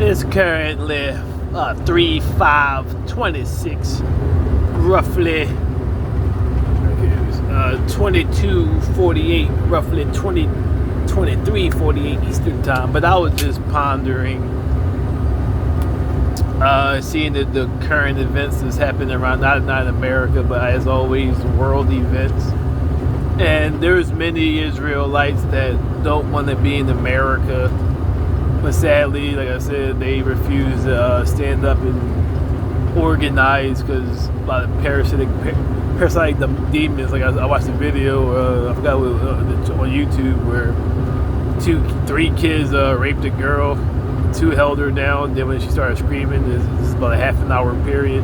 It's currently 3/5/26, roughly 22:48, roughly 23:48 Eastern Time. But I was just pondering, seeing the current events that's happening around, not in America, but as always, world events. And there's many Israelites that don't want to be in America. But sadly, like I said, they refuse to stand up and organize because a lot of parasitic demons. Like I watched a video, I forgot what, on YouTube, where 3 kids raped a girl, 2 held her down. Then when she started screaming, this is about a half an hour period,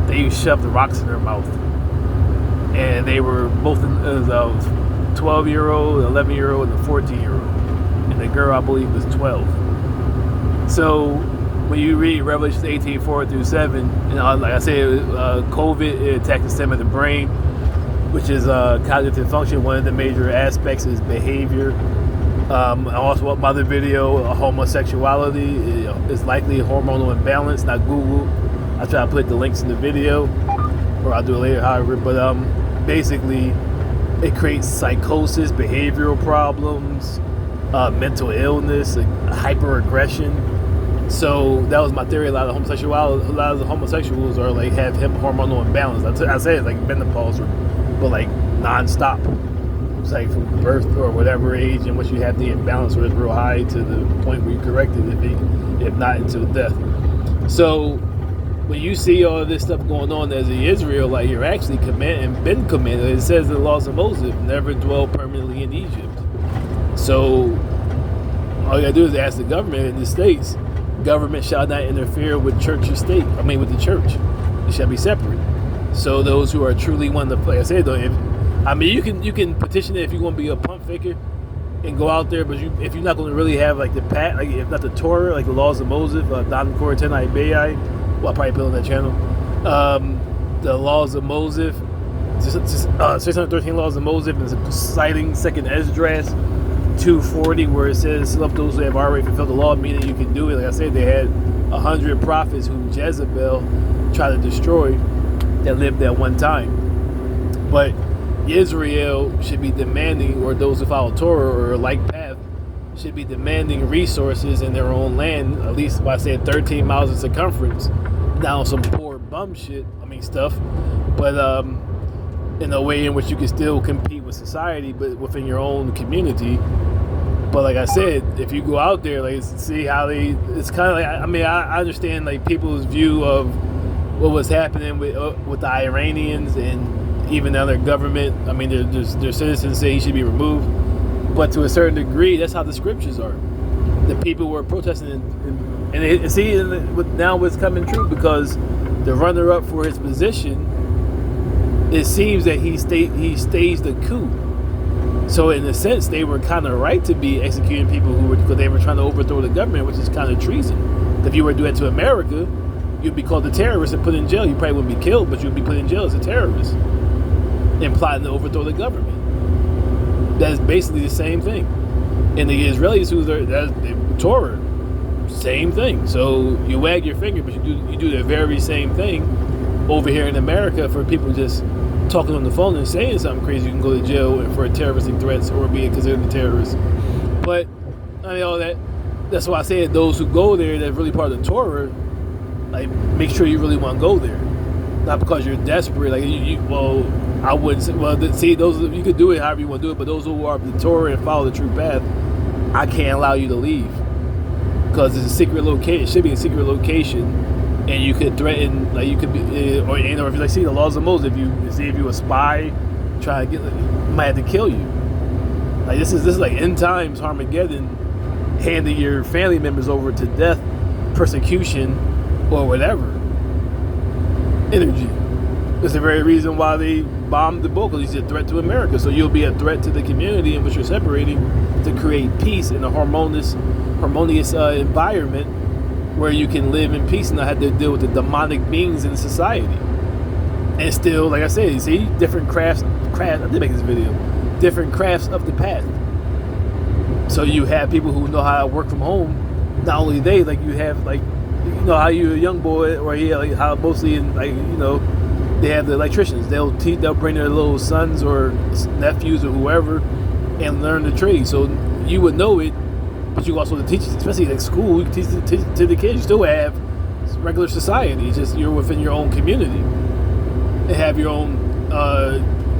they shoved the rocks in her mouth. And they were both, it was a 12-year-old, 11-year-old, and a 14-year-old. And the girl, I believe, was 12. So when you read Revelation 18:4-7, like I said, COVID, it attacks the stem of the brain, which is cognitive function. One of the major aspects is behavior. Also, my other video, homosexuality is likely hormonal imbalance. Not Google. I try to put the links in the video, or I'll do it later, however. But basically, it creates psychosis, behavioral problems, mental illness, hyper-aggression. So that was my theory. A lot of the homosexuals are like have hormonal imbalance. I say it's like menopause, but like non-stop. It's like from birth or whatever age, and once you have the imbalance, where it's real high to the point where you correct it, if not until death. So when you see all of this stuff going on as an Israelite, you're actually been commanded. It says in the laws of Mosef, never dwell permanently in Egypt. So all you gotta do is ask the government in the states. Government shall not interfere with church or state. With the church, it shall be separate. So those who are truly one to play, I say though, you can petition it if you're going to be a pump faker and go out there, but if you're not going to really have like the if not the Torah, like the laws of Moses, Don Coratenai Be'ai, well, I'll probably put on that channel. The laws of Moses, 613 laws of Moses, is citing second Esdras 240, where it says, love those who have already fulfilled the law, meaning you can do it. Like I said, they had 100 prophets whom Jezebel tried to destroy that lived at one time. But Israel should be demanding, or those who follow Torah or like path, should be demanding resources in their own land, at least by saying 13 miles in circumference. Now some poor bum shit, stuff, but in a way in which you can still compete with society, but within your own community. But like I said, if you go out there, like, see how it's kind of like, I understand like people's view of what was happening with the Iranians and even now their government. Their citizens say he should be removed, but to a certain degree, that's how the scriptures are. The people were protesting, now what's coming true, because the runner-up for his position, it seems that he staged the coup. So in a sense, they were kind of right to be executing people because they were trying to overthrow the government, which is kind of treason. If you were to do that to America, you'd be called a terrorist and put in jail. You probably wouldn't be killed, but you'd be put in jail as a terrorist, implying to overthrow the government. That's basically the same thing. And the Israelis, that's Torah, same thing. So you wag your finger, but you do the very same thing over here in America for people just talking on the phone and saying something crazy. You can go to jail for terroristic threats or being considered a terrorist. But all that's why I say those who go there, that's really part of the Torah, like, make sure you really want to go there, not because you're desperate. Like I wouldn't say, those, you could do it however you want to do it, but those who are the Torah and follow the true path, I can't allow you to leave because it's a secret location. It should be a secret location. And you could threaten, like you could be, or if you like see the laws of Moses, if you a spy, try to get, might have to kill you. Like this is like end times Armageddon, handing your family members over to death, persecution, or whatever. Energy. That's the very reason why they bombed the boat, because he's a threat to America. So you'll be a threat to the community in which you're separating to create peace in a harmonious environment, where you can live in peace and not have to deal with the demonic beings in society. And still, like I said, you see, different crafts, I did make this video, different crafts of the path. So you have people who know how to work from home not only they, like you have like, you know how you're a young boy, or yeah, like how mostly in like, you know, they have the electricians. They'll bring their little sons or nephews or whoever and learn the trade. So you would know it, but you also the teachers, especially like school, you teach to the kids. You still have regular society. It's just you're within your own community and have your own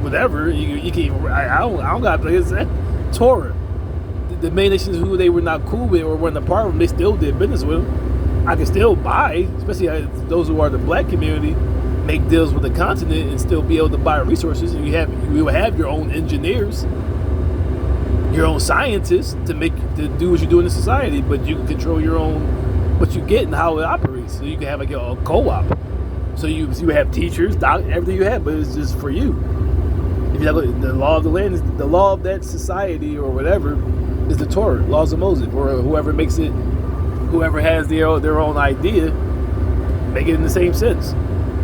whatever. You can. I don't got like it's Torah. The main nations who they were not cool with or weren't a part of them, they still did business with them. I can still buy, especially those who are the black community, make deals with the continent and still be able to buy resources. And you will have your own engineers, your own scientists to do what you do in the society, but you can control your own what you get and how it operates. So you can have like a co-op. So you have teachers, everything you have, but it's just for you. If you have the law of the land, the law of that society or whatever is the Torah, laws of Mosef, or whoever has their own idea, make it in the same sense.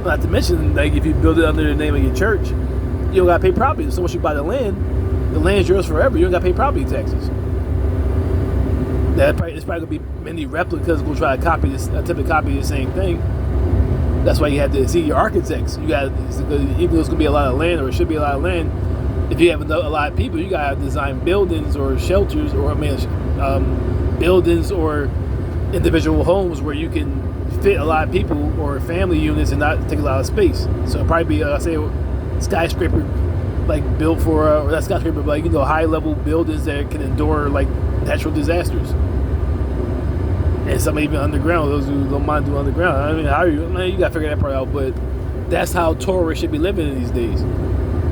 Not to mention, like if you build it under the name of your church, you don't gotta pay property. So once you buy the land's yours forever. You don't gotta pay property taxes. It's probably gonna be many replicas gonna try to attempt to copy the same thing. That's why you have to see your architects. You got, even though it's gonna be a lot of land, or it should be a lot of land, if you have a lot of people, you gotta design buildings or shelters, or buildings or individual homes where you can fit a lot of people or family units and not take a lot of space. So it'll probably be, say, skyscraper, like built for, or not skyscraper, but like, you know, high level buildings that can endure like natural disasters. And some even underground, those who don't mind doing underground. I mean, you gotta figure that part out, but that's how Torah should be living in these days.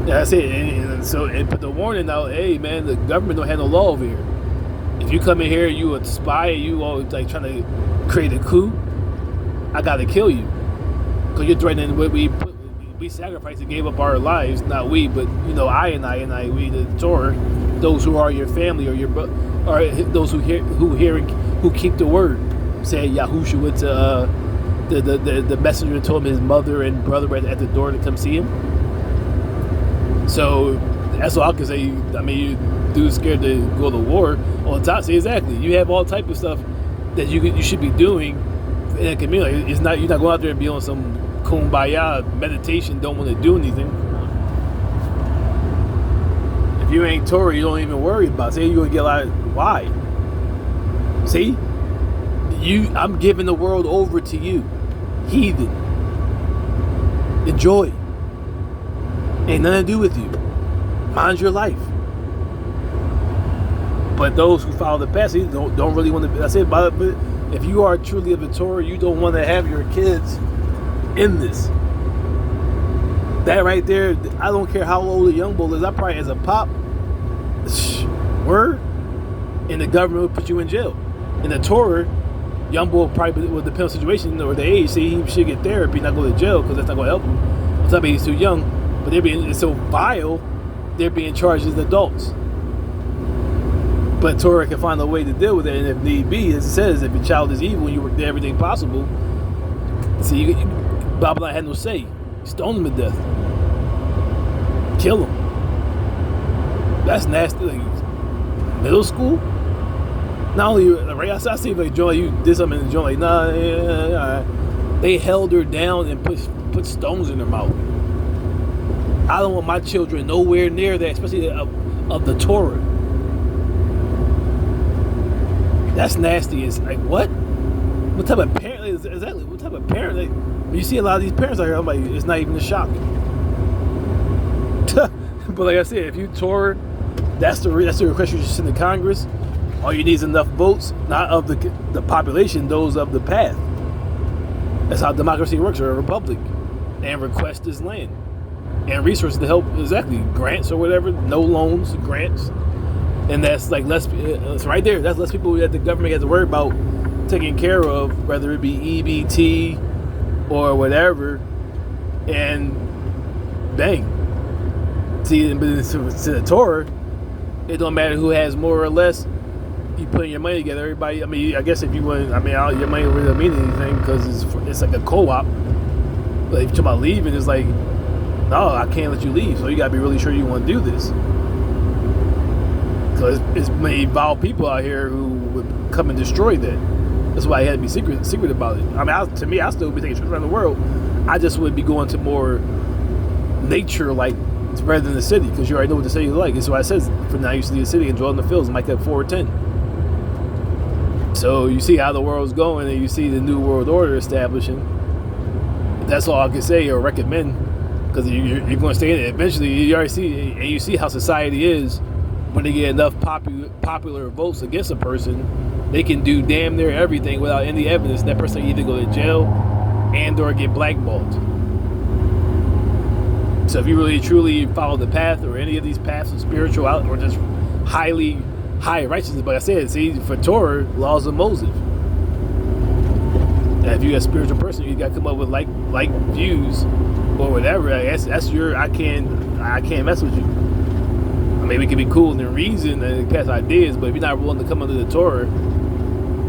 Yeah, that's it. And put the warning out, hey man, the government don't have no law over here. If you come in here, you a spy, you always like trying to create a coup, I gotta kill you. Because you're threatening what we sacrificed and gave up our lives, not we, but you know, we the Torah, those who are your family or those who keep the word. Say Yahushua went to the messenger told him his mother and brother were at the door to come see him. So that's all I can say. I mean, you dudes scared to go to war on top. See, exactly. You have all type of stuff that you should be doing in a community. You're not going out there and be on some kumbaya meditation. Don't want to do anything. If you ain't Torah, you don't even worry about it. Say you're gonna get a lot. Why? See, I'm giving the world over to you, heathen. Enjoy. Ain't nothing to do with you. Mind your life. But those who follow the path, don't really want to. I said, but if you are truly of the Torah, you don't want to have your kids in this. That right there, I don't care how old a young bull is. I probably, as a pop, word, and the government will put you in jail. In the Torah, young bull probably will depend on the situation or the age. See, he should get therapy, not go to jail, because that's not going to help him. On top of he's too young. But it's so vile, they're being charged as adults. But Torah can find a way to deal with it, and if need be, as it says, if your child is evil, you do everything possible. See, Babylon had no say. Stone him to death. Kill him. That's nasty. Like, middle school? Not only, right outside, I see like John, you did something in the joint, like, nah. They held her down and put stones in her mouth. I don't want my children nowhere near that, especially of the Torah. That's nasty. It's like, what? What type of parent is exactly? What type of parent? Like, when you see a lot of these parents out here, I'm like, it's not even a shock. But like I said, if you Torah, that's the request you should send to Congress. All you need is enough votes, not of the population, those of the path. That's how democracy works, or a republic. And request this land and resources to help, exactly, grants or whatever, no loans, grants. And that's like it's right there. That's less people that the government has to worry about taking care of, whether it be EBT or whatever. And bang. See, but to the Torah, it don't matter who has more or less. You putting your money together, everybody. I mean, I guess if you want, I mean, your money really don't mean anything because it's like a co-op. But if you're talking about leaving, it's like, no, I can't let you leave. So you gotta be really sure you want to do this. Because it's may involve people out here who would come and destroy that. That's why he had to be secret about it. I mean, to me, I still be taking trips around the world. I just would be going to more nature like rather than the city, because you already know what the city is like. That's why I says for now you see the city and enjoying the fields, Mike at 410. So you see how the world's going, and you see the new world order establishing. That's all I can say or recommend, because you're going to stay in it. Eventually, you already see, and you see how society is. When they get enough popular votes against a person, they can do damn near everything without any evidence. That person either go to jail and or get blackballed. So if you really truly follow the path or any of these paths of spiritual out or just high righteousness, like I said, see, for Torah, laws of Mosef. And if you're a spiritual person, you got to come up with like views or whatever. That's your. I can't mess with you. I mean, we can be cool in the reason and pass ideas, but if you're not willing to come under the Torah,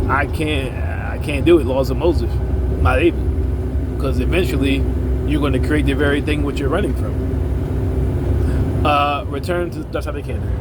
I can't do it. Laws of Mosef, not able, because eventually you're going to create the very thing which you're running from. Return to the Dutch Candor.